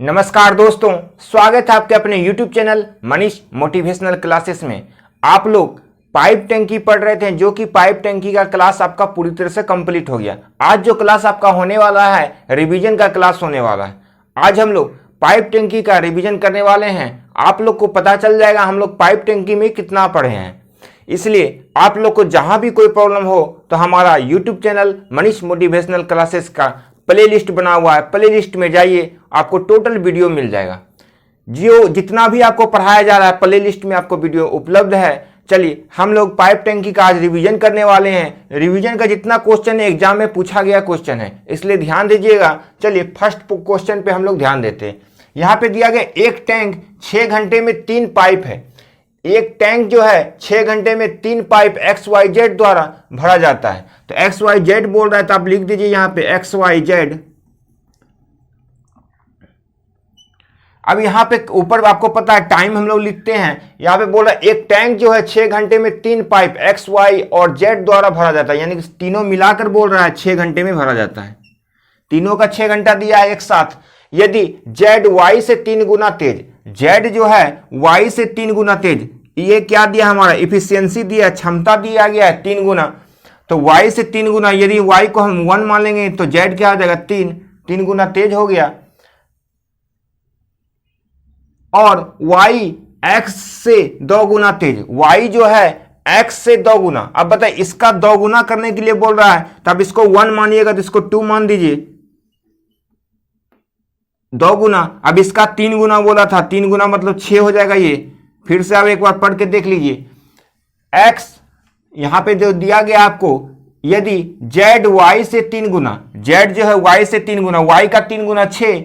नमस्कार दोस्तों, स्वागत है आपके अपने YouTube channel Manish motivational classes में। आप लोग पाइप टैंकी पढ़ रहे थे, जो कि पाइप टैंकी का क्लास आपका पूरी तरह से कंप्लीट हो गया। आज जो क्लास आपका होने वाला है, रिवीजन का क्लास होने वाला है। आज हम लोग पाइप टैंकी का रिवीजन करने वाले हैं। आप लोग को पता चल जाएगा हम लोग पाइप टैंकी में कितना पढ़े हैं। इसलिए आप लोग को जहां भी कोई प्रॉब्लम हो तो हमारा YouTube channel Manish motivational classes का प्ले लिस्ट बना हुआ है, प्ले लिस्ट में जाइए, आपको टोटल वीडियो मिल जाएगा। जो जितना भी आपको पढ़ाया जा रहा है प्ले लिस्ट में आपको वीडियो उपलब्ध है। चलिए हम लोग पाइप टैंकी का आज रिवीजन करने वाले हैं। रिवीजन का जितना क्वेश्चन है एग्जाम में पूछा गया क्वेश्चन है, इसलिए ध्यान दीजिएगा। चलिए फर्स्ट क्वेश्चन पे हम लोग ध्यान देते हैं। यहाँ पे दिया गया एक टैंक 6 घंटे में 3 पाइप है। एक टैंक जो है 6 घंटे में 3 पाइप XYZ द्वारा भरा जाता है। तो XYZ बोल रहा है तो आप लिख दीजिए यहाँ पे XYZ। अब यहाँ पे ऊपर आपको पता है टाइम हम लोग लिखते हैं। यहाँ पे बोल रहा है एक टैंक जो है 6 घंटे में 3 पाइप XY और Z द्वारा भरा जाता है, यानी कि तीनों मिलाकर बोल रहा है 6 घंटे में भरा जाता है। तीनों का 6 घंटा दिया है एक साथ। यदि Z Y से 3 गुना तेज, Z जो है Y से 3 गुना तेज, ये क्या दिया हमारा इफिशियंसी दिया, क्षमता दिया गया है 3 गुना। तो Y से 3 गुना, यदि Y को हम 1 मान लेंगे तो Z क्या हो जाएगा 3 गुना तेज हो गया। और Y X से 2 गुना तेज, Y जो है X से 2 गुना। अब बताइए इसका 2 गुना करने के लिए बोल रहा है, तो अब इसको 1 मानिएगा तो इसको 2 मान दीजिए। 2 गुना, अब इसका 3 गुना बोला था, 3 गुना मतलब 6 हो जाएगा। ये फिर से आप एक बार पढ़ के देख लीजिए। X यहां पे जो दिया गया आपको, यदि Z Y से 3 गुना, Z जो है Y से 3 गुना, Y का 3 गुना 6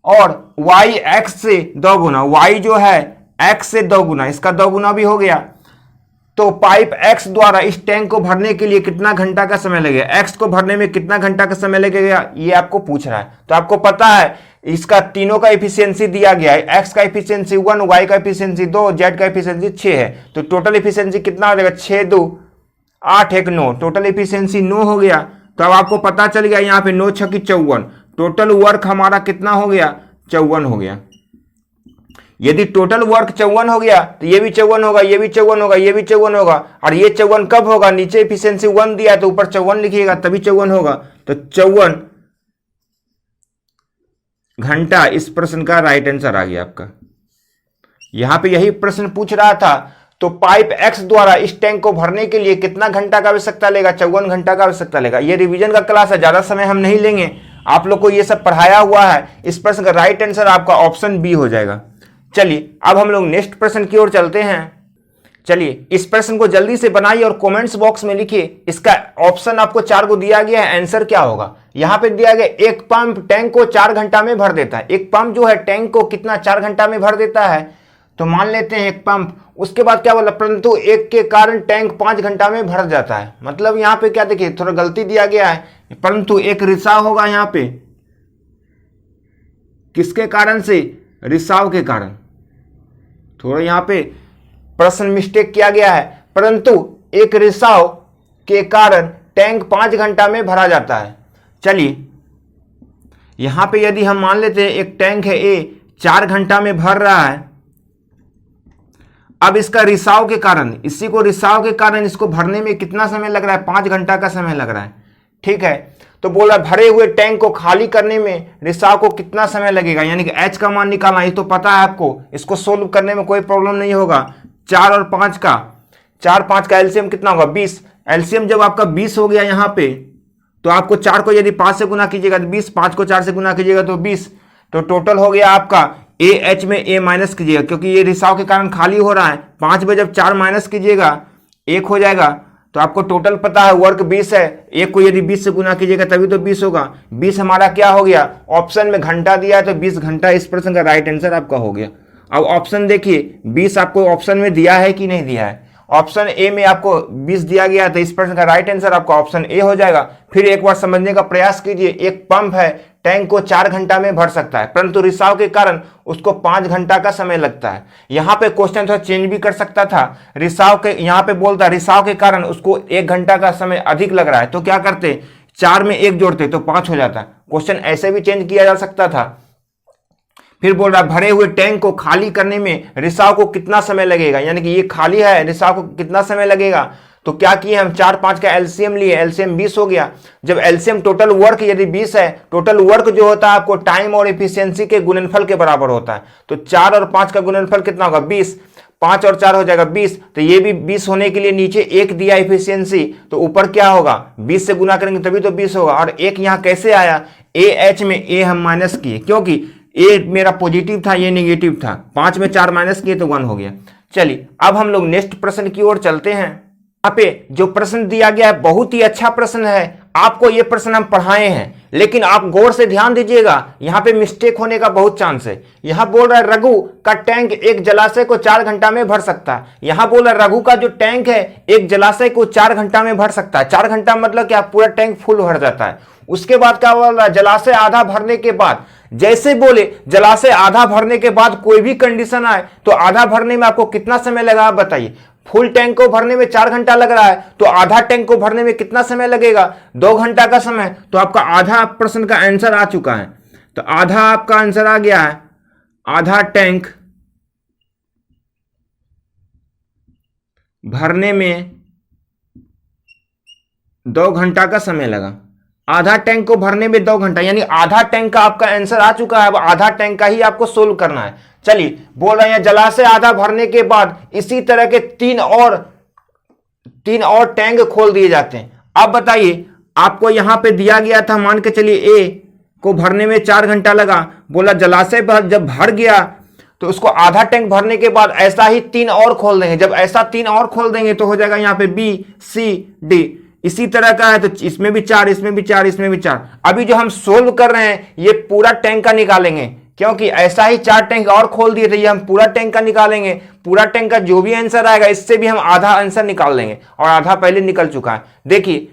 और Y X से 2 गुना, Y जो है X से 2 गुना, इसका 2 गुना भी हो गया। तो पाइप X द्वारा इस टैंक को भरने के लिए कितना घंटा का समय लगेगा, X को भरने में कितना घंटा का समय लगेगा, ये आपको पूछ रहा है। तो आपको पता है इसका तीनों का एफिशिएंसी दिया गया है। X का एफिशिएंसी 1, Y का एफिशिएंसी 2, Z का एफिशिएंसी 6 है। तो टोटल एफिशिएंसी कितना हो जाएगा, 6 2 8 1 9, टोटल एफिशिएंसी 9 हो गया। तो अब आपको पता चल गया यहाँ पे 9 6 54, टोटल वर्क हमारा कितना हो गया, 54 हो गया। यदि टोटल वर्क 54 हो गया तो ये भी 54 होगा, ये भी 54 होगा, ये भी 54 होगा। और ये 54 कब होगा, नीचे एफिशिएंसी 1 दिया है तो ऊपर 54 लिखिएगा तभी 54 होगा। तो 54 घंटा इस प्रश्न का राइट आंसर आ गया आपका। यहां पे यही प्रश्न पूछ रहा था। तो पाइप X द्वारा इस टैंक को भरने के लिए कितना घंटा का आवश्यकता लेगा, 54 घंटा का आवश्यकता लेगा। ये रिवीजन का क्लास है, ज्यादा समय हम नहीं लेंगे। आप लोग को ये सब पढ़ाया हुआ है। इस प्रश्न का राइट आंसर आपका ऑप्शन बी हो जाएगा। चलिए अब हम लोग नेक्स्ट प्रश्न की ओर चलते हैं। चलिए इस प्रश्न को जल्दी से बनाइए और कमेंट्स बॉक्स में लिखिए। इसका ऑप्शन आपको 4 को दिया गया है, आंसर क्या होगा। यहां पे दिया गया एक पंप टैंक को 4 घंटा में भर देता है। एक पंप जो है टैंक को कितना 4 घंटा में भर देता है। तो मान लेते हैं एक पंप। उसके बाद क्या बोला, परंतु एक के कारण टैंक 5 घंटा में भर जाता है। मतलब यहाँ पे क्या देखिए थोड़ा गलती दिया गया है, परंतु एक रिसाव होगा यहाँ पे। किसके कारण से, रिसाव के कारण। थोड़ा यहाँ पे प्रश्न मिस्टेक किया गया है, परंतु एक रिसाव के कारण टैंक 5 घंटा में भरा जाता है। चलिए यहां पे यदि हम मान लेते हैं एक टैंक है A 4 घंटा में भर रहा है। अब इसका रिसाव के कारण, इसी को रिसाव के कारण इसको भरने में कितना समय लग रहा है, 5 घंटा का समय लग रहा है। ठीक है, तो बोला भरे हुए टैंक को खाली करने में रिसाव को कितना समय लगेगा, यानी कि H का मान निकालना। ये तो पता है आपको, इसको सोल्व करने में कोई प्रॉब्लम नहीं होगा। 4 और 5 का, 4 5 का एलसीएम कितना होगा, 20। एलसीएम जब आपका 20 हो गया यहाँ पे, तो आपको 4 को यदि 5 से गुना कीजिएगा तो 20, 5 को 4 से गुना कीजिएगा तो 20। तो टोटल हो गया आपका AH में A माइनस कीजिएगा, क्योंकि ये रिसाव के कारण खाली हो रहा है। 5 में जब 4 माइनस कीजिएगा 1 हो जाएगा। तो आपको टोटल पता है वर्क 20 है। 1 को यदि 20 से गुना कीजिएगा तभी तो 20 होगा। 20 हमारा क्या हो गया, ऑप्शन में घंटा दिया है तो 20 घंटा इस प्रश्न का राइट आंसर आपका हो गया। अब ऑप्शन देखिए 20 आपको ऑप्शन में दिया है कि नहीं दिया है। ऑप्शन ए में आपको 20 दिया गया है, तो इस प्रश्न का राइट आंसर आपका ऑप्शन ए हो जाएगा। फिर एक बार समझने का प्रयास कीजिए। एक पंप है, टैंक को 4 घंटा में भर सकता है, परंतु रिसाव के कारण उसको 5 घंटा का समय लगता है। यहाँ पे क्वेश्चन थोड़ा चेंज भी कर सकता था। रिसाव के यहाँ पे बोलता रिसाव के कारण उसको 1 घंटा का समय अधिक लग रहा है, तो क्या करते 4 में 1 जोड़ते तो 5 हो जाता। क्वेश्चन ऐसे भी चेंज किया जा सकता था। फिर बोल रहा है भरे हुए टैंक को खाली करने में रिसाव को कितना समय लगेगा, यानी कि ये खाली है, रिसाव को कितना समय लगेगा। तो क्या किए हम 4 5 का एलसीएम लिए, एलसीएम 20 हो गया। जब एलसीएम टोटल वर्क यदि 20 है, टोटल वर्क जो होता है आपको टाइम और एफिशिएंसी के गुणनफल के बराबर होता है। तो 4 और 5 का गुणनफल कितना होगा 20, 5 और 4 हो जाएगा 20। तो ये भी 20 होने के लिए नीचे 1 दिया एफिशिएंसी, तो ऊपर क्या होगा 20 से गुना करेंगे तभी तो 20 होगा। और 1 यहाँ कैसे आया, ए एच में ए हम माइनस किए, क्योंकि ए मेरा पॉजिटिव था, ये नेगेटिव था, 5 में 4 माइनस किए तो 1 हो गया। चलिए अब हम लोग नेक्स्ट प्रश्न की ओर चलते हैं। यहाँ पे जो प्रश्न दिया गया है बहुत ही अच्छा प्रश्न है, आपको ये प्रश्न हम पढ़ाए हैं, लेकिन आप गौर से ध्यान दीजिएगा, यहाँ पे मिस्टेक होने का बहुत चांस है। यहाँ बोल रहा है रघु का टैंक एक जलाशय को 4 घंटा में भर सकता है। यहाँ बोल रहा है रघु का जो टैंक है एक जलाशय को 4 घंटा में भर सकता है। 4 घंटा मतलब क्या, पूरा टैंक फुल भर जाता है। उसके बाद क्या बोल रहा है, जलाशय आधा भरने के बाद, जैसे बोले जलाशय आधा भरने के बाद कोई भी कंडीशन आए तो आधा भरने में आपको कितना समय लगा आप बताइए। फुल टैंक को भरने में 4 घंटा लग रहा है, तो आधा टैंक को भरने में कितना समय लगेगा, 2 घंटा का समय। तो आपका आधा प्रश्न का आंसर आ चुका है। तो आधा आपका आंसर आ गया है, आधा टैंक भरने में 2 घंटा का समय लगा। आधा टैंक को भरने में 2 घंटा, यानी आधा टैंक का आपका आंसर आ चुका है। अब आधा टैंक का ही आपको सोल्व करना है। चलिए बोल रहे हैं जलाशय आधा भरने के बाद इसी तरह के 3 और टैंक खोल दिए जाते हैं। अब बताइए आपको यहां पे दिया गया था, मान के चलिए ए को भरने में 4 घंटा लगा, बोला जलाशय जब भर गया तो उसको आधा टैंक भरने के बाद ऐसा ही 3 और खोल देंगे। जब ऐसा 3 और खोल देंगे तो हो जाएगा यहाँ पे बी सी डी, इसी तरह का है। तो इसमें भी 4, इसमें भी 4, इसमें भी 4। अभी जो हम सोल्व कर रहे हैं ये पूरा टैंक का निकालेंगे, क्योंकि ऐसा ही 4 टैंक और खोल दिए थे, ये हम पूरा टैंक का निकालेंगे। पूरा टैंक का जो भी आंसर आएगा इससे भी हम आधा आंसर निकाल लेंगे, और आधा पहले निकल चुका है। देखिए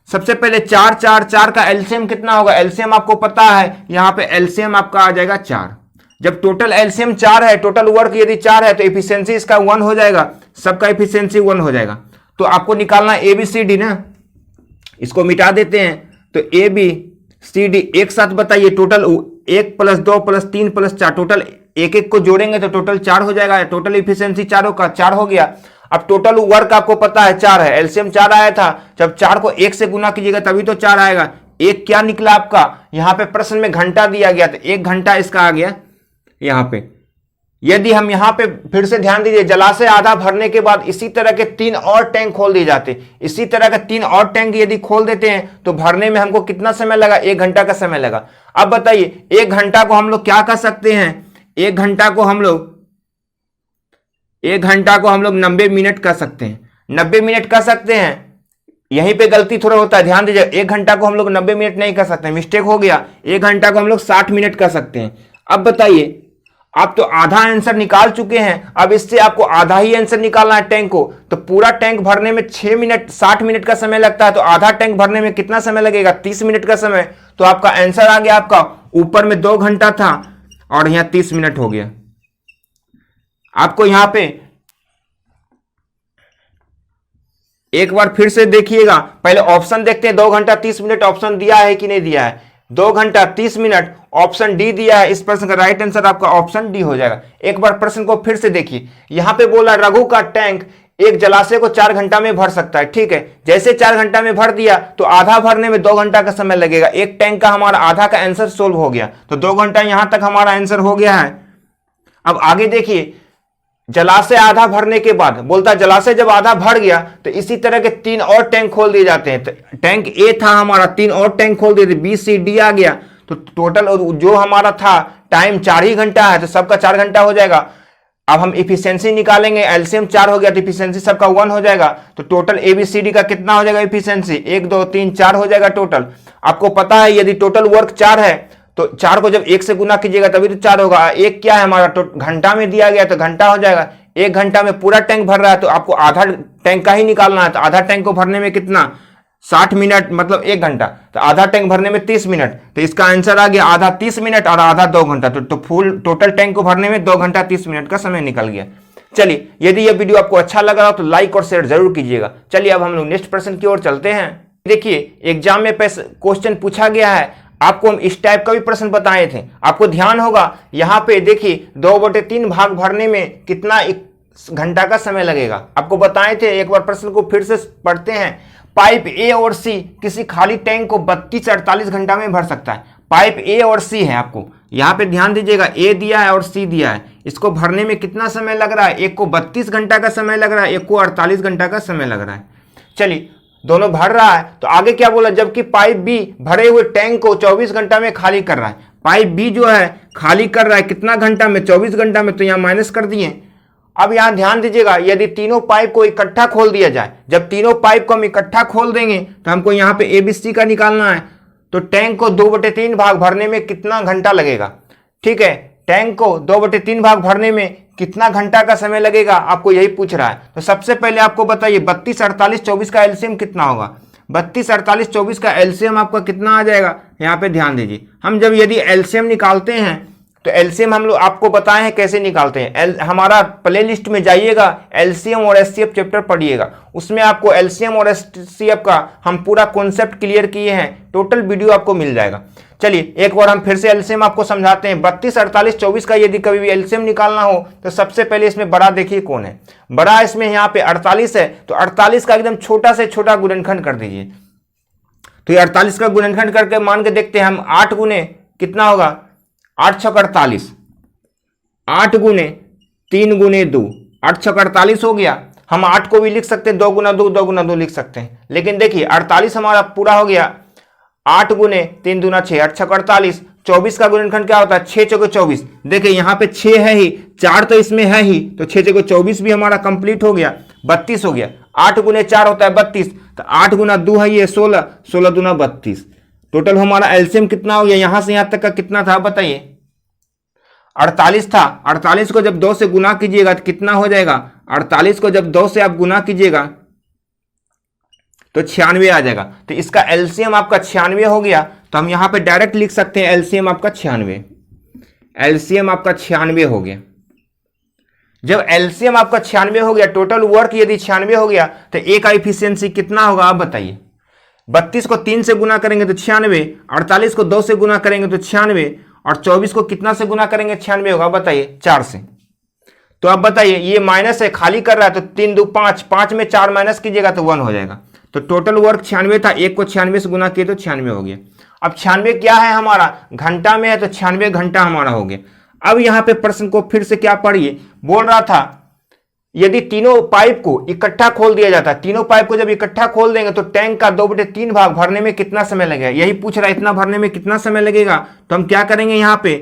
सबसे पहले 4 4 4 का एलसीएम कितना होगा, एलसीएम आपको पता है, यहां पे एलसीएम आपका आ जाएगा 4। जब टोटल एलसीएम 4 है, टोटल वर्क यदि 4 है तो एफिशिएंसी इसका 1 हो जाएगा, सबका एफिशिएंसी 1 हो जाएगा। तो आपको निकालना ए बी सी डी ना, इसको मिटा देते हैं। तो ए बी सी डी एक साथ बताइए, टोटल 1 + 2 + 3 + 4, टोटल एक एक को जोड़ेंगे तो टोटल 4 हो जाएगा। टोटल इफिशियंसी चारों का 4 हो गया। अब टोटल वर्क आपको पता है 4 है, एलसीएम 4 आया था, जब 4 को 1 से गुना कीजिएगा तभी तो 4 आएगा। एक क्या निकला आपका, यहां पे प्रश्न में घंटा दिया गया था, 1 घंटा इसका आ गया यहां पे। यदि हम यहां पे फिर से ध्यान दीजिए, जलाशय आधा भरने के बाद इसी तरह के 3 और टैंक खोल दिए जाते, इसी तरह के 3 और टैंक यदि खोल देते हैं तो भरने में हमको कितना समय लगा, 1 घंटा का समय लगा। अब बताइए 1 घंटा को हम लोग क्या कर सकते हैं, 1 घंटा को हम लोग 90 मिनट कर सकते हैं, 90 मिनट कर सकते हैं। यहीं पे गलती थोड़ा होता है, ध्यान दीजिए, 1 घंटा को हम लोग 90 मिनट नहीं कर सकते, मिस्टेक हो गया। 1 घंटा को हम लोग 60 मिनट कर सकते हैं। अब बताइए आप तो आधा आंसर निकाल चुके हैं, अब इससे आपको आधा ही आंसर निकालना है टैंक को। तो पूरा टैंक भरने में 6 मिनट 60 मिनट का समय लगता है, तो आधा टैंक भरने में कितना समय लगेगा, 30 मिनट का समय। तो आपका आंसर आ गया, आपका ऊपर में 2 घंटा था और यहां 30 मिनट हो गया। आपको यहां पे एक बार फिर से देखिएगा, पहले ऑप्शन देखते हैं, 2 घंटा 30 मिनट ऑप्शन दिया है कि नहीं दिया है। 2 घंटा 30 मिनट ऑप्शन डी दिया है, इस प्रश्न का राइट आंसर आपका ऑप्शन डी हो जाएगा। एक बार प्रश्न को फिर से देखिए, यहां पे बोला रघु का टैंक एक जलाशय को 4 घंटा में भर सकता है, ठीक है। जैसे 4 घंटा में भर दिया तो आधा भरने में 2 घंटा का समय लगेगा। एक टैंक का हमारा आधा का आंसर सोल्व हो गया, तो 2 घंटा यहां तक हमारा आंसर हो गया है। अब आगे देखिए, जलाशय आधा भरने के बाद बोलता जलाशय जब आधा भर गया तो इसी तरह के 3 और टैंक खोल दिए जाते हैं। तो टैंक ए था हमारा, 3 और टैंक खोल दिए थे, बी सी डी आ गया। तो टोटल जो हमारा था टाइम 4 ही घंटा है, तो सबका 4 घंटा हो जाएगा। अब हम इफिशियंसी निकालेंगे, एलसीएम 4 हो गया तो इफिशियंसी सबका 1 हो जाएगा। तो टोटल एबीसीडी का कितना हो जाएगा इफिशियंसी, 1 2 3 4 हो जाएगा टोटल। आपको पता है यदि टोटल वर्क 4 है तो 4 को जब 1 से गुना कीजिएगा तभी तो 4 होगा। एक क्या है हमारा, तो घंटा में दिया गया तो घंटा हो जाएगा। 1 घंटा में पूरा टैंक भर रहा है तो आपको आधा टैंक का ही निकालना है। तो आधा टैंक को भरने में कितना, 60 मिनट मतलब 1 घंटा, तो आधा टैंक भरने में 30 मिनट। तो इसका आंसर आ गया आधा 30 मिनट और आधा 2 घंटा। तो फुल टोटल टैंक को भरने में 2 घंटा 30 मिनट का समय निकल गया। चलिए, यदि यह वीडियो आपको अच्छा लगा हो तो लाइक और शेयर जरूर कीजिएगा। चलिए अब हम लोग नेक्स्ट प्रश्न की ओर चलते हैं। देखिए एग्जाम में क्वेश्चन पूछा गया है, आपको हम इस टाइप का भी प्रश्न बताए थे। आपको ध्यान होगा यहाँ पे देखिए 2/3 भाग भरने में कितना घंटा का समय लगेगा, आपको बताए थे। एक बार प्रश्न को फिर से पढ़ते हैं। पाइप ए और सी किसी खाली टैंक को 32-48 घंटा में भर सकता है। पाइप ए और सी है, आपको यहाँ पे ध्यान दीजिएगा, ए दिया है और सी दिया है। इसको भरने में कितना समय लग रहा है? एक को 32 घंटा का समय लग रहा है, एक को 48 घंटा का समय लग रहा है। चलिए दोनों भर रहा है, तो आगे क्या बोला, जबकि पाइप बी भरे हुए टैंक को 24 घंटा में खाली कर रहा है। पाइप बी जो है खाली कर रहा है कितना घंटा में? 24 घंटा में, तो यहाँ माइनस कर दिए। अब यहां ध्यान दीजिएगा, यदि तीनों पाइप को इकट्ठा खोल दिया जाए, जब तीनों पाइप को हम इकट्ठा खोल देंगे तो हमको यहां पे एबीसी का निकालना है, तो टैंक को 2/3 भाग भरने में कितना घंटा लगेगा? ठीक है, टैंक को 2/3 भाग भरने में कितना घंटा का समय लगेगा, आपको यही पूछ रहा है। तो सबसे पहले आपको बताइए 32, 48, 24 का एलसीएम कितना होगा? 32, 48, 24 का एलसीएम आपका कितना आ जाएगा? यहाँ पे ध्यान दीजिए, हम जब यदि एलसीएम निकालते हैं तो एलसीएम हम लोग आपको बताए हैं कैसे निकालते हैं। हमारा प्ले लिस्ट में जाइएगा, एलसीएम और एचसीएफ चैप्टर पढ़िएगा, उसमें आपको एलसीएम और एचसीएफ का हम पूरा कॉन्सेप्ट क्लियर किए हैं, टोटल वीडियो आपको मिल जाएगा। चलिए एक बार हम फिर से एलसीएम आपको समझाते हैं। 32, 48, 24 का यदि कभी भी एलसीएम निकालना हो तो सबसे पहले इसमें बड़ा देखिए कौन है। बड़ा इसमें यहाँ पे 48 है, तो 48 का एकदम छोटा से छोटा गुणनखंड कर दीजिए। तो ये 48 का गुणनखंड करके मान के देखते हैं हम, 8 गुने कितना होगा? 8 छक 48, 8 गुने 3 गुने 2, 8 छक 48 हो गया। हम 8 को भी लिख सकते हैं 2 गुना 2, 2 गुना 2 लिख सकते हैं, लेकिन देखिए 48 हमारा पूरा हो गया। 8 गुने 3 दूना 6, 8 छक 48। 24 का गुणनखंड क्या होता है? 6 चौके 24। देखिए यहाँ पे 6 है ही, 4 तो इसमें है ही, तो 6 चौके 24 भी हमारा कंप्लीट हो गया, 32 हो गया। 8 गुने 4 होता है 32, तो 8 गुना 2 है ये 16, 16 दूना 32। टोटल हमारा एलसीएम कितना हो गया? यहां से यहां तक का कितना था बताइए? 48 था। 48 को जब 2 से गुना कीजिएगा तो कितना हो जाएगा? 48 को जब 2 से आप गुना कीजिएगा तो 96 आ जाएगा। तो इसका एलसीएम आपका 96 हो गया, तो हम यहां पे डायरेक्ट लिख सकते हैं एलसीएम आपका 96। एलसीएम आपका 96 हो गया। जब एलसीएम आपका 96 हो गया, टोटल वर्क यदि 96 हो गया, तो ए का इफिशियंसी कितना होगा आप बताइए? 32 को 3 से गुना करेंगे तो 96, 48 को 2 से गुना करेंगे तो 96, और 24 को कितना से गुना करेंगे 96 होगा बताइए? 4 से। तो अब बताइए, ये माइनस है, खाली कर रहा है, तो 3 2 5, 5 में 4 माइनस कीजिएगा तो 1 हो जाएगा। तो टोटल वर्क 96 था, एक को 96 से गुना किए तो 96 हो गया। अब 96 क्या है हमारा? घंटा में है, तो 96 घंटा हमारा हो गया। अब यहां पे प्रश्न को फिर से क्या पढ़िए, बोल रहा था यदि तीनों पाइप को इकट्ठा खोल दिया जाता है, तीनों पाइप को जब इकट्ठा खोल देंगे तो टैंक का 2/3 भाग भरने में कितना समय लगेगा? यही पूछ रहा है, इतना भरने में कितना समय लगेगा। तो हम क्या करेंगे यहाँ पे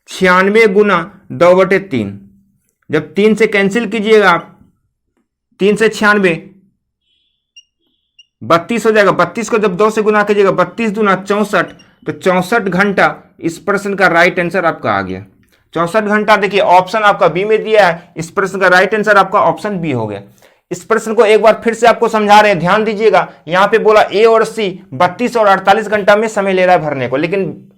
96 गुना 2/3, जब 3 से कैंसिल कीजिएगा आप, 3 से 96 32 हो जाएगा। 32 को जब 2 से गुना कीजिएगा, 32 दूना 64, तो 64 घंटा इस प्रश्न का राइट आंसर आपका आ गया। 64 घंटा। देखिए ऑप्शन आपका बी में दिया है, इस प्रश्न का राइट आंसर आपका ऑप्शन बी हो गया। इस प्रश्न को एक बार फिर से आपको समझा रहे हैं, ध्यान दीजिएगा। यहां पे बोला ए और सी 32 और 48 घंटा में समय ले रहा है भरने को, लेकिन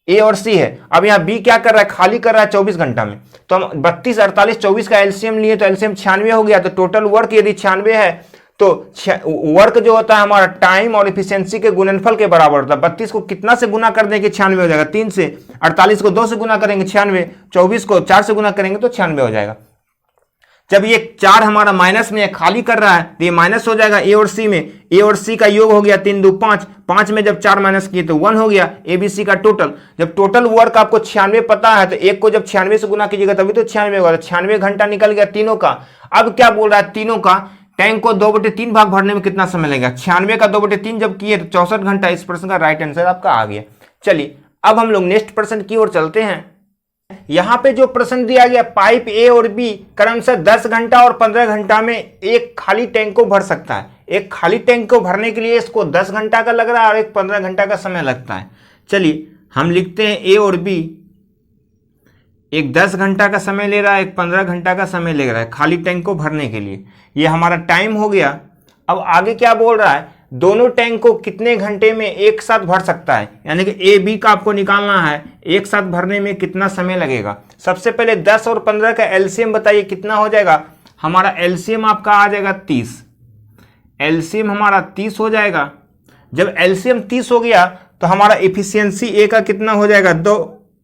ए और सी है। अब यहाँ बी क्या कर रहा है? खाली कर रहा है 24 घंटा में। तो हम 32, 48, 24 का एलसीएम लिए तो एलसीएम 96 हो गया। तो टोटल वर्क यदि 96 है तो वर्क जो होता है हमारा टाइम और इफिशियंसी के गुणनफल के बराबर होता है। 32 को कितना से गुना कर देंगे 96 हो जाएगा, 3 से। 48 को 2 से गुना करेंगे 96, 24 को 4 से गुना करेंगे तो 96 हो जाएगा। जब ये 4 हमारा माइनस में खाली कर रहा है तो ये माइनस हो जाएगा ए और सी में। ए और सी का योग हो गया 3 2 5, 5 में जब 4 माइनस किए तो 1 हो गया एबीसी का टोटल। जब टोटल वर्क आपको 96 पता है तो एक को जब 96 से गुना कीजिएगा तभी तो 96 होगा। 96 घंटा निकल गया तीनों का। अब क्या बोल रहा है? तीनों का टैंक को 2/3 भाग भरने में कितना समय लगेगा? 96 का 2/3 जब किए तो 64 घंटा। इस प्रश्न का राइट आंसर आपका आ गया। चलिए अब हम लोग नेक्स्ट प्रश्न की ओर चलते हैं। यहां पे जो प्रश्न दिया गया, पाइप ए और बी क्रमशः 10 घंटा और 15 घंटा में एक खाली टैंक को भर सकता है। एक खाली टैंक को भरने के लिए इसको 10 घंटा का लग रहा है और एक 15 घंटा का समय लगता है। चलिए हम लिखते हैं ए और बी, एक 10 घंटा का समय ले रहा है, एक 15 घंटा का समय ले रहा है खाली टैंक को भरने के लिए। ये हमारा टाइम हो गया। अब आगे क्या बोल रहा है? दोनों टैंक को कितने घंटे में एक साथ भर सकता है, यानी कि ए बी का आपको निकालना है। एक साथ भरने में कितना समय लगेगा? सबसे पहले 10 और 15 का एलसीएम बताइए कितना हो जाएगा? हमारा एलसीएम आपका आ जाएगा 30। एलसीएम हमारा 30 हो जाएगा। जब एलसीएम 30 हो गया तो हमारा इफिशियंसी ए का कितना हो जाएगा,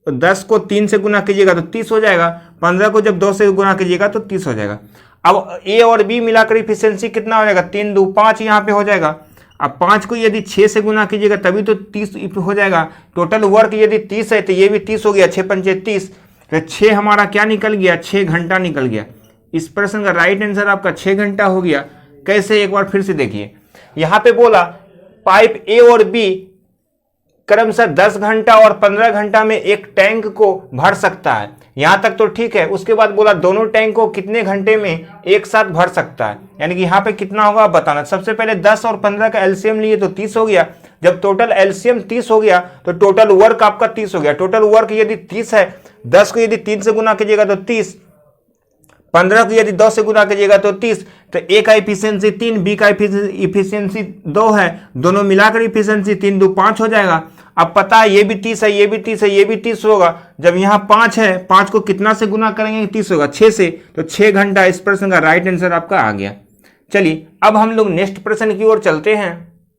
10 को 3 से गुना कीजिएगा तो 30 हो जाएगा, 15 को जब 2 से गुना कीजिएगा तो 30 हो जाएगा। अब ए और बी मिलाकर इफिशियंसी कितना हो जाएगा, 3 2 5 यहाँ पे हो जाएगा। अब 5 को यदि 6 से गुना कीजिएगा तभी तो 30 हो जाएगा। टोटल वर्क यदि 30 है तो ये भी 30 हो गया, 6 पंचे 30, तो 6 हमारा क्या निकल गया, 6 घंटा निकल गया। इस प्रश्न का राइट आंसर आपका 6 घंटा हो गया। कैसे, एक बार फिर से देखिए, यहाँ पे बोला पाइप ए और बी क्रमशः 10 घंटा और 15 घंटा में एक टैंक को भर सकता है, यहां तक तो ठीक है। उसके बाद बोला दोनों टैंक को कितने घंटे में एक साथ भर सकता है, यानी कि यहाँ पे कितना होगा आप बताना। सबसे पहले 10 और 15 का एलसीएम लिए तो 30 हो गया। जब टोटल एलसीएम 30 हो गया तो टोटल वर्क आपका 30 हो गया। टोटल वर्क यदि 30 है, 10 को यदि 3 से गुना कीजिएगा तो 30, 15 को यदि 2 से गुना कीजिएगा तो 30, तो ए का इफिशियंसी 3, बी का इफिशियंसी 2 है, दोनों मिलाकर इफिशियंसी 3 2 5 हो जाएगा। अब पता है ये भी 30 है, ये भी 30 है, ये भी 30 होगा। जब यहाँ 5 है, 5 को कितना से गुना करेंगे, 30 होगा, 6 से, तो 6 घंटा। इस प्रश्न का राइट आंसर आपका आ गया। चलिए अब हम लोग नेक्स्ट प्रश्न की ओर चलते हैं।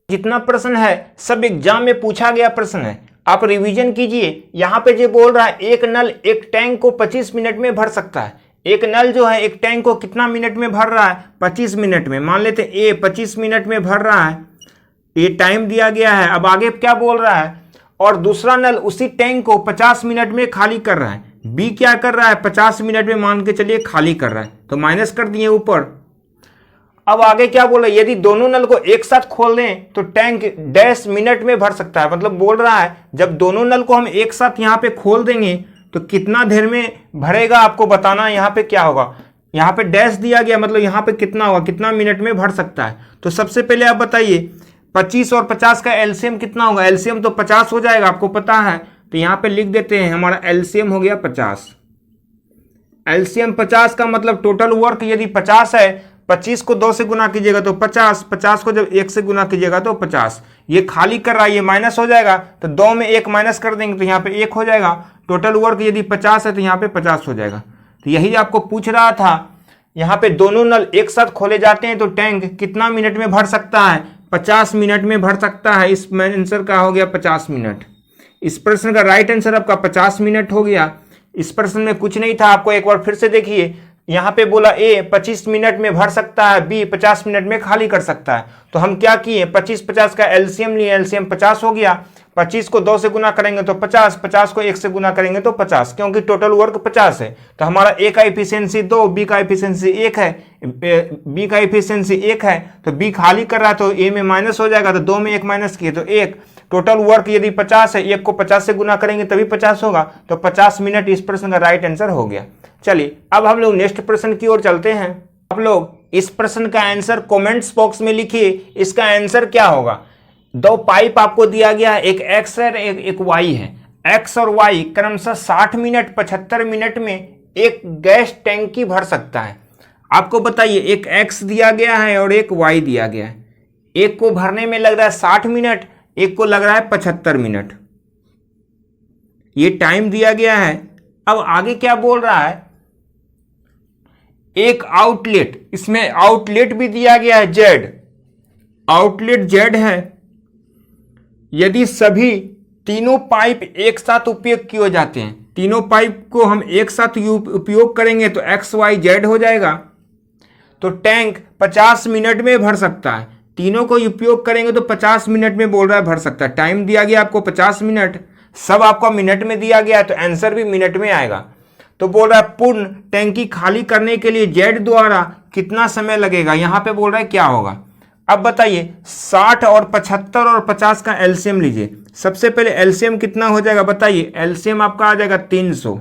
जितना प्रश्न है सब एग्जाम में पूछा गया प्रश्न है, आप रिवीजन कीजिए। यहाँ पे जो बोल रहा है एक नल एक टैंक को 25 मिनट में भर सकता है। एक नल जो है एक टैंक को कितना मिनट में भर रहा है, 25 मिनट में। मान लेते ए 25 मिनट में भर रहा है, ये टाइम दिया गया है। अब आगे क्या बोल रहा है, और दूसरा नल उसी टैंक को 50 मिनट में खाली कर रहा है। बी क्या कर रहा है, 50 मिनट में मान के चलिए खाली कर रहा है, तो माइनस कर दिए ऊपर। अब आगे क्या बोल रहा है, यदि दोनों नल को एक साथ खोल दें तो टैंक डैश मिनट में भर सकता है। मतलब बोल रहा है जब दोनों नल को हम एक साथ यहाँ पे खोल देंगे तो कितना देर में भरेगा, आपको बताना है। यहाँ पे क्या होगा, यहाँ पे डैश दिया गया, मतलब यहाँ पे कितना होगा, कितना मिनट में भर सकता है। तो सबसे पहले आप बताइए 25 और 50 का एलसीएम कितना होगा। एलसीएम तो 50 हो जाएगा, आपको पता है। तो यहाँ पे लिख देते हैं हमारा एलसीएम हो गया 50। एलसीएम 50 का मतलब टोटल वर्क यदि 50 है, 25 को 2 से गुना कीजिएगा तो 50, 50 को जब 1 से गुना कीजिएगा तो 50। ये खाली कर रहा है, ये माइनस हो जाएगा, तो 2 में 1 माइनस कर देंगे तो यहाँ पे 1 हो जाएगा। टोटल वर्क यदि 50 है तो यहाँ पे 50 हो जाएगा। तो यही आपको पूछ रहा था। यहाँ पे दोनों नल एक साथ खोले जाते हैं तो टैंक कितना मिनट में भर सकता है, 50 मिनट में भर सकता है। इस आंसर का हो गया 50 मिनट। इस प्रश्न का राइट आंसर आपका 50 मिनट हो गया। इस प्रश्न में कुछ नहीं था, आपको एक बार फिर से देखिए। यहाँ पे बोला ए 25 मिनट में भर सकता है, बी 50 मिनट में खाली कर सकता है। तो हम क्या किए, 25-50 का एलसीएम लिए, एलसीएम 50 हो गया। 25 को 2 से गुना करेंगे तो 50, 50 को 1 से गुना करेंगे तो 50, क्योंकि टोटल वर्क 50 है। तो हमारा ए का इफिशियंसी 2, बी का इफिशियंसी 1 है, बी का इफिशियंसी 1 है, तो बी खाली कर रहा है तो ए में माइनस हो जाएगा, तो 2 में 1 माइनस किए तो 1। टोटल वर्क यदि 50 है, 1 को 50 से गुना करेंगे तभी 50 होगा, तो 50 मिनट इस प्रश्न का राइट आंसर हो गया। चलिए अब हम लोग नेक्स्ट प्रश्न की ओर चलते हैं। आप लोग इस प्रश्न का आंसर कमेंट्स बॉक्स में लिखिए, इसका आंसर क्या होगा। 2 पाइप आपको दिया गया है, एक एक्स है एक वाई है। एक्स और वाई क्रमशः 60 मिनट 75 मिनट में एक गैस टैंकी भर सकता है। आपको बताइए, एक एक्स दिया गया है और एक वाई दिया गया है। एक को भरने में लग रहा है 60 मिनट, एक को लग रहा है 75 मिनट। ये टाइम दिया गया है। अब आगे क्या बोल रहा है, एक आउटलेट, इसमें आउटलेट भी दिया गया है जेड, आउटलेट जेड है। यदि सभी तीनों पाइप एक साथ उपयोग किए जाते हैं, तीनों पाइप को हम एक साथ उपयोग करेंगे तो एक्स वाई जेड हो जाएगा। तो टैंक 50 मिनट में भर सकता है। तीनों को उपयोग करेंगे तो 50 मिनट में बोल रहा है भर सकता है। टाइम दिया गया आपको 50 मिनट, सब आपको मिनट में दिया गया, तो आंसर भी मिनट में आएगा। तो बोल रहा है पूर्ण टैंकी खाली करने के लिए जेड द्वारा कितना समय लगेगा। यहां पे बोल रहा है क्या होगा। अब बताइए 60 और 75 और 50 का एलसीएम लीजिए। सबसे पहले एलसीएम कितना हो जाएगा बताइए। एलसीएम आपका आ जाएगा 300।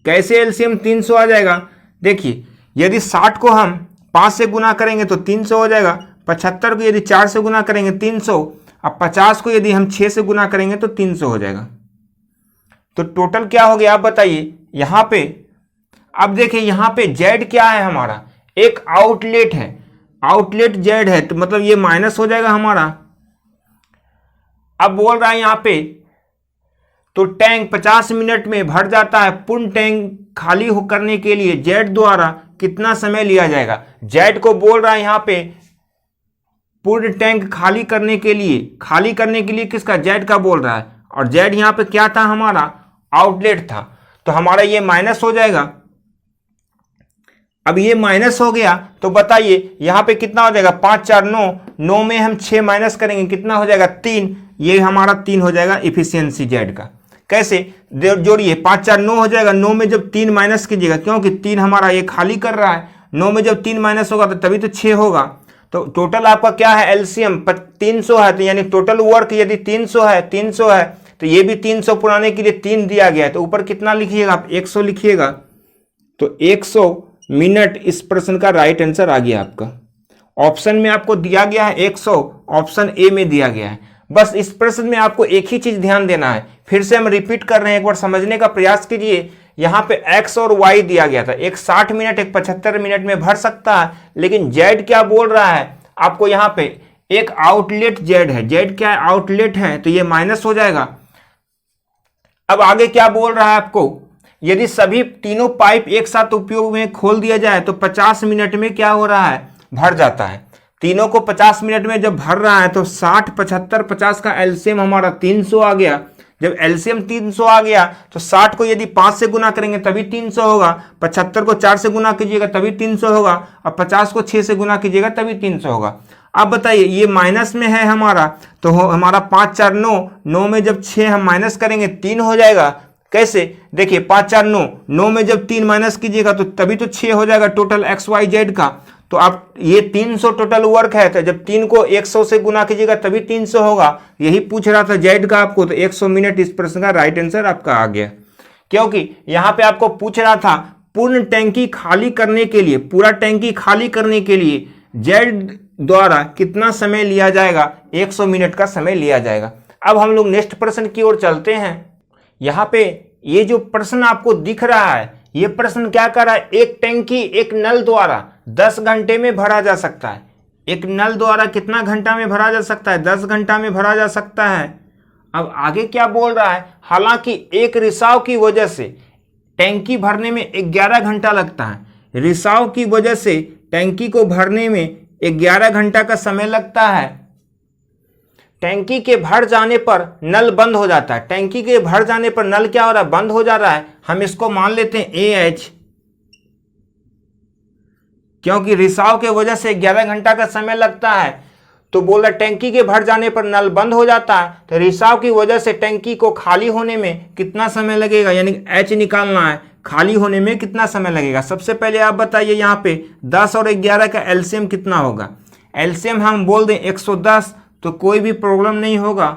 कैसे एलसीएम 300 आ जाएगा, देखिए यदि 60 को हम 5 से गुना करेंगे तो 300 हो जाएगा, 75 को यदि 4 से गुना करेंगे 300, अब 50 को यदि हम 6 से गुना करेंगे तो 300 हो जाएगा। तो टोटल क्या हो गया आप बताइए यहां पे। अब देखिए यहां पे जेड क्या है हमारा, एक आउटलेट है, आउटलेट जेड है, तो मतलब ये माइनस हो जाएगा हमारा। अब बोल रहा है यहां पे तो टैंक 50 मिनट में भर जाता है। पूर्ण टैंक खाली करने के लिए जेड द्वारा कितना समय लिया जाएगा। जेड को बोल रहा है यहां पे पूर्ण टैंक खाली करने के लिए किसका, जेड का बोल रहा है, और जेड यहाँ पे क्या था, हमारा आउटलेट था, तो हमारा ये माइनस हो जाएगा। अब ये माइनस हो गया तो बताइए यहाँ पे कितना हो जाएगा, 5 4 9, 9 में हम 6 माइनस करेंगे, कितना हो जाएगा 3, ये हमारा 3 हो जाएगा इफिशियंसी जेड का। कैसे जोड़िए, 5 4 9 हो जाएगा, 9 में जब 3 माइनस कीजिएगा, क्योंकि 3 हमारा ये खाली कर रहा है, 9 में जब 3 माइनस होगा तो तभी तो 6 होगा। तो टोटल आपका क्या है, एलसीएम 300 है, तो यानी टोटल वर्क यदि 300 है तो ये भी 300 पुराने के लिए 3 दिया गया है, तो ऊपर कितना लिखिएगा आप, 100 लिखिएगा। तो 100 मिनट इस प्रश्न का राइट आंसर आ गया आपका। ऑप्शन में आपको दिया गया है 100, ऑप्शन ए में दिया गया है। बस इस प्रश्न में आपको एक ही चीज ध्यान देना है, फिर से हम रिपीट कर रहे हैं, एक बार समझने का प्रयास कीजिए। यहाँ पे x और y दिया गया था, एक 60 मिनट एक 75 मिनट में भर सकता है, लेकिन z क्या बोल रहा है आपको, यहाँ पे एक आउटलेट z है, z क्या है, आउटलेट है, तो ये माइनस हो जाएगा। अब आगे क्या बोल रहा है आपको, यदि सभी तीनों पाइप एक साथ उपयोग में खोल दिया जाए तो 50 मिनट में क्या हो रहा है, भर जाता है। तीनों को 50 मिनट में जब भर रहा है तो 60 75 50 का एलसीएम हमारा 300 आ गया। जब एलसीएम 300 आ गया तो 60 को यदि 5 से गुना करेंगे तभी 300 होगा, 75 को 4 से गुना कीजिएगा तभी 300 होगा, और 50 को 6 से गुना कीजिएगा तभी 300 होगा। अब बताइए ये माइनस में है हमारा, तो हमारा 5 4 9, 9 में जब 6 हम माइनस करेंगे 3 हो जाएगा। कैसे, देखिए 5 4 9, 9 में जब 3 माइनस कीजिएगा तो तभी तो 6 हो जाएगा टोटल एक्स वाई जेड का। तो आप ये 300 टोटल वर्क है, तो जब 3 को 100 से गुना कीजिएगा तभी 300 होगा। यही पूछ रहा था जेड का आपको, तो 100 मिनट इस प्रश्न का राइट आंसर आपका आ गया, क्योंकि यहाँ पे आपको पूछ रहा था पूर्ण टैंकी खाली करने के लिए, पूरा टैंकी खाली करने के लिए जेड द्वारा कितना समय लिया जाएगा, 100 मिनट का समय लिया जाएगा। अब हम लोग नेक्स्ट प्रश्न की ओर चलते हैं। यहाँ पे ये जो प्रश्न आपको दिख रहा है, ये प्रश्न क्या कर रहा है, एक टैंकी एक नल द्वारा 10 घंटे में भरा जा सकता है। एक नल द्वारा कितना घंटा में भरा जा सकता है, 10 घंटा में भरा जा सकता है। अब आगे क्या बोल रहा है, हालांकि एक रिसाव की वजह से टैंकी भरने में 11 घंटा लगता है। रिसाव की वजह से टैंकी को भरने में 11 घंटा का समय लगता है। टैंकी के भर जाने पर नल बंद हो जाता है। टैंकी के भर जाने पर नल क्या हो रहा है, बंद हो जा रहा है। हम इसको मान लेते हैं AH, क्योंकि रिसाव के वजह से 11 घंटा का समय लगता है। तो बोल रहा टैंकी के भर जाने पर नल बंद हो जाता है, तो रिसाव की वजह से टैंकी को खाली होने में कितना समय लगेगा, यानी H निकालना है, खाली होने में कितना समय लगेगा। सबसे पहले आप बताइए यहाँ पे 10 और 11 का एलसीएम कितना होगा। एलसीएम हम बोल दें 110, तो कोई भी प्रॉब्लम नहीं होगा।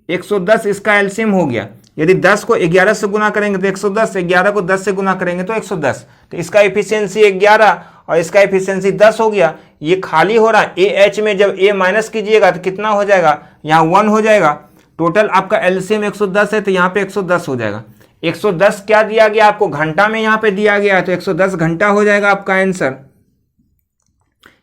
110 इसका एलसीएम हो गया। यदि 10 को 11 से गुना करेंगे तो 110, 11 को 10 से गुना करेंगे तो 110, तो इसका एफिशिएंसी 11 और इसका एफिशिएंसी 10 हो गया। ये खाली हो रहा है। AH में जब A माइनस कीजिएगा तो कितना हो जाएगा, यहाँ 1 हो जाएगा। टोटल आपका एलसीएम 110 है, तो यहाँ पे 110 हो जाएगा। 110 क्या दिया गया आपको, घंटा में यहाँ पे दिया गया है, तो 110 घंटा हो जाएगा आपका आंसर।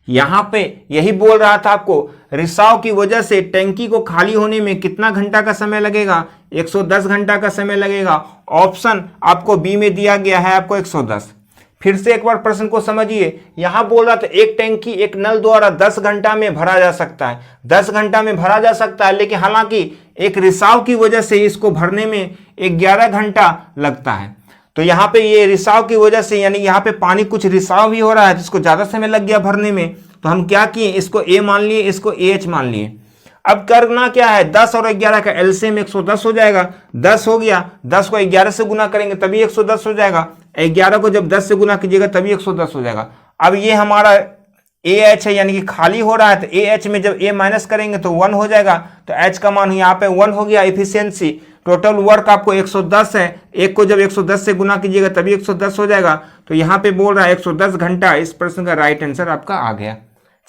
यहां पे यही बोल रहा था आपको, रिसाव की वजह से टैंकी को खाली होने में कितना घंटा का समय लगेगा, 110 घंटा का समय लगेगा। ऑप्शन आपको बी में दिया गया है आपको 110। फिर से एक बार प्रश्न को समझिए। यहां बोल रहा था एक टैंकी एक नल द्वारा 10 घंटा में भरा जा सकता है, 10 घंटा में भरा जा सकता है, लेकिन हालांकि एक रिसाव की वजह से इसको भरने में 11 घंटा लगता है। तो यहाँ पे ये रिसाव की वजह से, यानी यहाँ पे पानी कुछ रिसाव भी हो रहा है, जिसको ज्यादा समय लग गया भरने में, तो हम क्या किए, इसको A मान लिए, इसको AH मान लिए। अब करना क्या है, 10 और 11 का एलसीएम 110 हो जाएगा। 10 हो गया, 10 को 11 से गुना करेंगे तभी 110 हो जाएगा। 11 को जब 10 से गुना कीजिएगा तभी 110 हो जाएगा। अब ये हमारा AH है, यानी कि खाली हो रहा है, तो AH में जब A माइनस करेंगे तो 1 हो जाएगा, तो H का मान यहाँ पे 1 हो गया। एफिशिएंसी टोटल वर्क आपको 110 है, एक को जब 110 से गुना कीजिएगा तभी 110 हो जाएगा। तो यहाँ पे बोल रहा है 110 घंटा, इस प्रश्न का राइट आंसर आपका आ गया।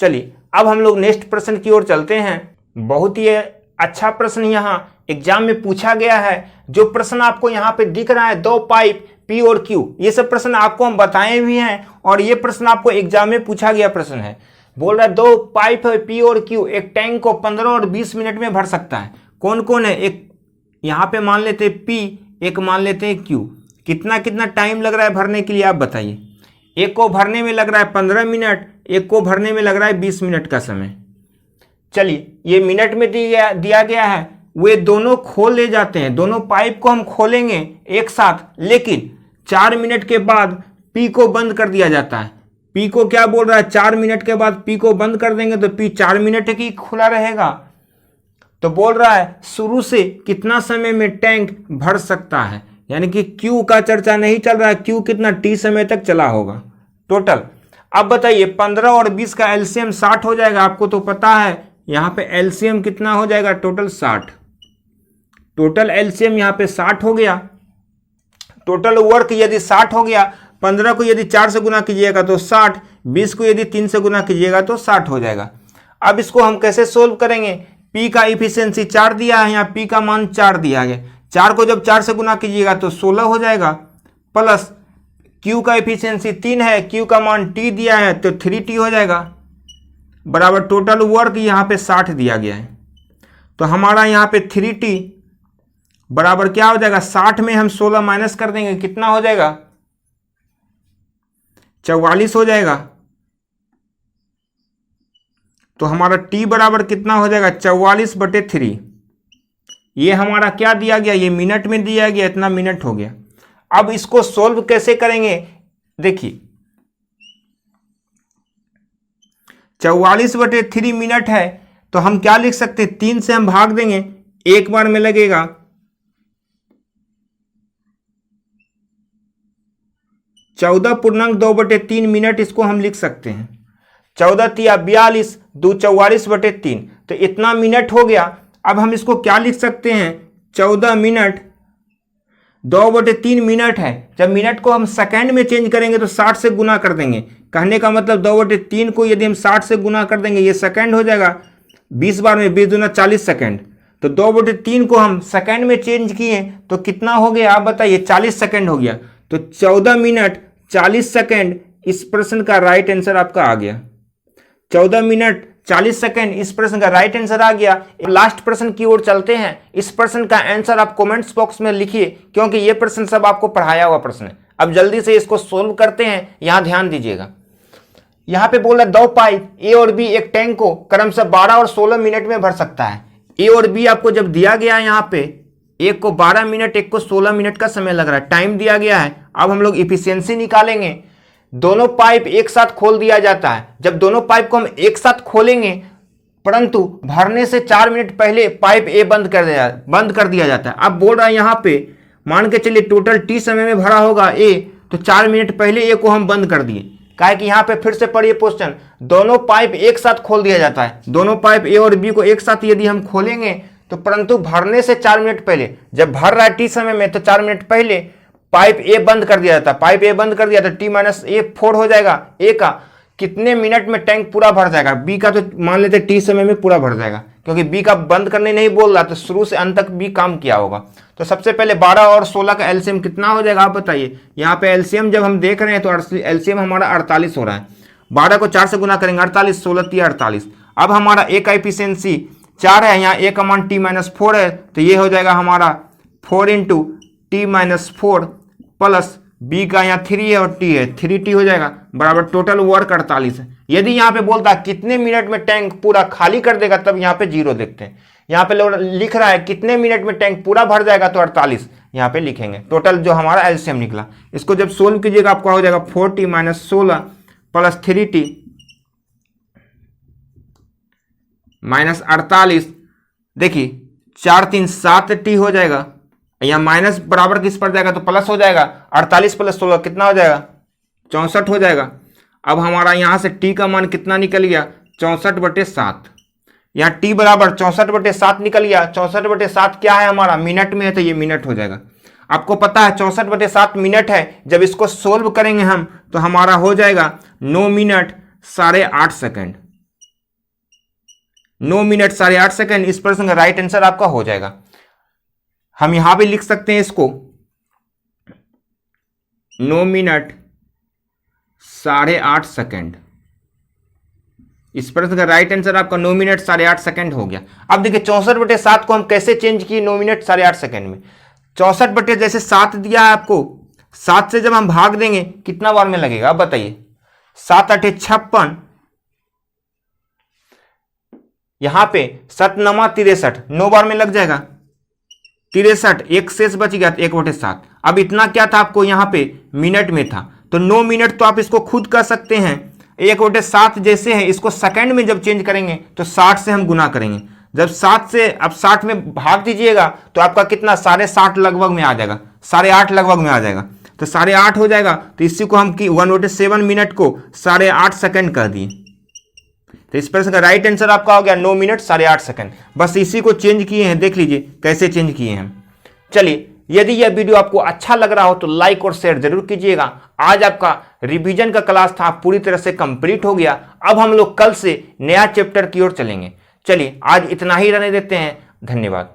चलिए अब हम लोग नेक्स्ट प्रश्न की ओर चलते हैं। बहुत ही अच्छा प्रश्न यहाँ एग्जाम में पूछा गया है। जो प्रश्न आपको यहाँ पे दिख रहा है, 2 पाइप P और Q, ये सब प्रश्न आपको हम बताए भी हैं, और ये प्रश्न आपको एग्जाम में पूछा गया प्रश्न है। बोल रहा है 2 पाइप है P और Q, एक टैंक को 15 और 20 मिनट में भर सकता है। कौन कौन है, एक यहाँ पे मान लेते हैं P, एक मान लेते हैं Q। कितना कितना टाइम लग रहा है भरने के लिए आप बताइए। एक को भरने में लग रहा है 15 मिनट, एक को भरने में लग रहा है 20 मिनट का समय। चलिए ये मिनट में दिया गया है, वे दोनों खोल ले जाते हैं, दोनों पाइप को हम खोलेंगे एक साथ, लेकिन 4 मिनट के बाद पी को बंद कर दिया जाता है। पी को क्या बोल रहा है, 4 मिनट के बाद पी को बंद कर देंगे तो पी 4 मिनट की खुला रहेगा। तो बोल रहा है शुरू से कितना समय में टैंक भर सकता है, यानी कि क्यू का चर्चा नहीं चल रहा है, क्यू कितना टी समय तक चला होगा टोटल। अब बताइए 15 और 20 का एलसीएम 60 हो जाएगा, आपको तो पता है यहां पे एलसीएम कितना हो जाएगा, टोटल 60। टोटल एलसीएम यहां पे 60 हो गया। टोटल वर्क यदि 60 हो गया, 15 को यदि 4 से गुना कीजिएगा तो 60, 20 को यदि 3 से गुना कीजिएगा तो 60 हो जाएगा। अब इसको हम कैसे सोल्व करेंगे, P का इफिशियंसी 4 दिया है, यहाँ P का मान 4 दिया गया, 4 को जब 4 से गुना कीजिएगा तो 16 हो जाएगा, प्लस Q का इफिशियंसी 3 है, Q का मान T दिया है तो 3T हो जाएगा, बराबर टोटल वर्क यहाँ पे 60 दिया गया है। तो हमारा यहाँ पे 3T बराबर क्या हो जाएगा, 60 में हम 16 माइनस कर देंगे, कितना हो जाएगा, 44 हो जाएगा। तो हमारा T बराबर कितना हो जाएगा, 44/3। ये हमारा क्या दिया गया, ये मिनट में दिया गया, इतना मिनट हो गया। अब इसको सोल्व कैसे करेंगे, देखिए 44/3 मिनट है, तो हम क्या लिख सकते हैं, 3 से हम भाग देंगे, एक बार में लगेगा 14.2/3 मिनट, इसको हम लिख सकते हैं। 14 तिया 42, 2 44/3, तो इतना मिनट हो गया। अब हम इसको क्या लिख सकते हैं, 14 मिनट 2/3 मिनट है। जब मिनट को हम सेकंड में चेंज करेंगे तो 60 से गुना कर देंगे, कहने का मतलब 2/3 को यदि हम 60 से गुना कर देंगे, ये सेकंड हो जाएगा, 20 बार में 20 दूना 40 सेकंड। तो 2/3 को हम सेकंड में चेंज किए तो कितना हो गया, आप बताइए, 40 सेकंड हो गया। तो 14 मिनट 40 सेकंड इस प्रश्न का राइट आंसर आपका आ गया। 14 मिनट 40 सेकंड इस प्रश्न का राइट आंसर आ गया। लास्ट प्रश्न की ओर चलते हैं। इस प्रश्न का आंसर आप कमेंट्स बॉक्स में लिखिए, क्योंकि ये प्रश्न सब आपको पढ़ाया हुआ प्रश्न है। अब जल्दी से इसको सोल्व करते हैं, यहां ध्यान दीजिएगा। यहां पे बोला 2 पाइप ए और बी एक टैंक को क्रमशः 12 और 16 मिनट में भर सकता है। ए और बी आपको जब दिया गया है, यहाँ पे एक को 12 मिनट, एक को 16 मिनट का समय लग रहा है, टाइम दिया गया है। अब हम लोग इफिशियंसी निकालेंगे। दोनों पाइप एक साथ खोल दिया जाता है। जब दोनों पाइप को हम एक साथ खोलेंगे, परंतु भरने से 4 मिनट पहले पाइप ए बंद कर दिया जाता है। अब बोल रहा है यहाँ पे, मान के चलिए टोटल टी समय में भरा होगा ए, तो 4 मिनट पहले ए को हम बंद कर दिए। काहे कि यहाँ पे फिर से पढ़िए क्वेश्चन, दोनों पाइप एक साथ खोल दिया जाता है। दोनों पाइप ए और बी को एक साथ यदि हम खोलेंगे तो परंतु भरने से 4 मिनट पहले, जब भर रहा है टी समय में तो 4 मिनट पहले पाइप ए बंद कर दिया जाता है। पाइप ए बंद कर दिया तो टी माइनस ए 4 हो जाएगा। ए का कितने मिनट में टैंक पूरा भर जाएगा, बी का तो मान लेते टी समय में पूरा भर जाएगा, क्योंकि बी का बंद करने नहीं बोल रहा, तो शुरू से अंत तक बी काम किया होगा। तो सबसे पहले 12 और 16 का एलसीएम कितना हो जाएगा, आप बताइए। यहाँ पे एलसीएम जब हम देख रहे हैं तो एलसीएम हमारा 48 हो रहा है। 12 को 4 से गुना करेंगे 48, 16 3 48। अब हमारा ए का एफिशिएंसी 4 है, यहाँ ए का मान टी माइनस 4 है, तो ये हो जाएगा हमारा 4 into T minus 4 plus B का यहाँ 3 है और टी है, 3T हो जाएगा, बराबर टोटल वर्क 48 है। यदि यहाँ पे बोलता है कितने मिनट में टैंक पूरा खाली कर देगा, तब यहाँ पे 0 देखते हैं। यहाँ पे लिख रहा है कितने मिनट में टैंक पूरा भर जाएगा, तो 48 यहाँ पे लिखेंगे। टोटल जो हमारा एलसीएम निकला, इसको जब सोल्व कीजिएगा आपका हो जाएगा 4T minus 16 plus 3T minus 48। देखिए 4 3 7T हो जाएगा, यहाँ माइनस बराबर किस पर जाएगा, तो प्लस हो जाएगा। 48 प्लस 16 कितना हो जाएगा, 64 हो जाएगा। अब हमारा यहाँ से टी का मान कितना निकल गया, 64/7। यहाँ टी बराबर 64/7 निकल गया। 64/7 क्या है हमारा, मिनट में है, तो ये मिनट हो जाएगा। आपको पता है 64/7 मिनट है। जब इसको सोल्व करेंगे हम तो हमारा हो जाएगा 9 मिनट 8.5 सेकेंड। 9 मिनट 8.5 सेकेंड इस प्रश्न का राइट आंसर आपका हो जाएगा। हम यहां भी लिख सकते हैं इसको 9 मिनट 8.5 सेकेंड। इस प्रश्न का राइट आंसर आपका 9 मिनट 8.5 सेकेंड हो गया। अब देखिए 64/7 को हम कैसे चेंज किए 9 मिनट 8.5 सेकेंड में। 64 जैसे 7 दिया है आपको, 7 से जब हम भाग देंगे कितना बार में लगेगा, अब बताइए। 7 8 56, यहां पे 7 63, 9 बार में लग जाएगा 63, एक शेष बच गया 1/7। अब इतना क्या था आपको यहाँ पे मिनट में था, तो 9 मिनट तो आप इसको खुद कर सकते हैं। 1/7 जैसे है, इसको सेकंड में जब चेंज करेंगे तो 60 से हम गुना करेंगे। जब 7 से आप 60 में भाग दीजिएगा तो आपका कितना 7.5 लगभग में आ जाएगा, 8.5 लगभग में आ जाएगा, तो 8.5 हो जाएगा। तो इसी को हम 1/7 मिनट को 8.5 सेकंड कर दिए। तो इस प्रश्न का राइट आंसर आपका हो गया 9 मिनट 8.5 सेकंड। बस इसी को चेंज किए हैं, देख लीजिए कैसे चेंज किए हैं। चलिए, यदि यह वीडियो आपको अच्छा लग रहा हो तो लाइक और शेयर जरूर कीजिएगा। आज आपका रिवीजन का क्लास था पूरी तरह से कंप्लीट हो गया। अब हम लोग कल से नया चैप्टर की ओर चलेंगे। चलिए आज इतना ही रहने देते हैं। धन्यवाद।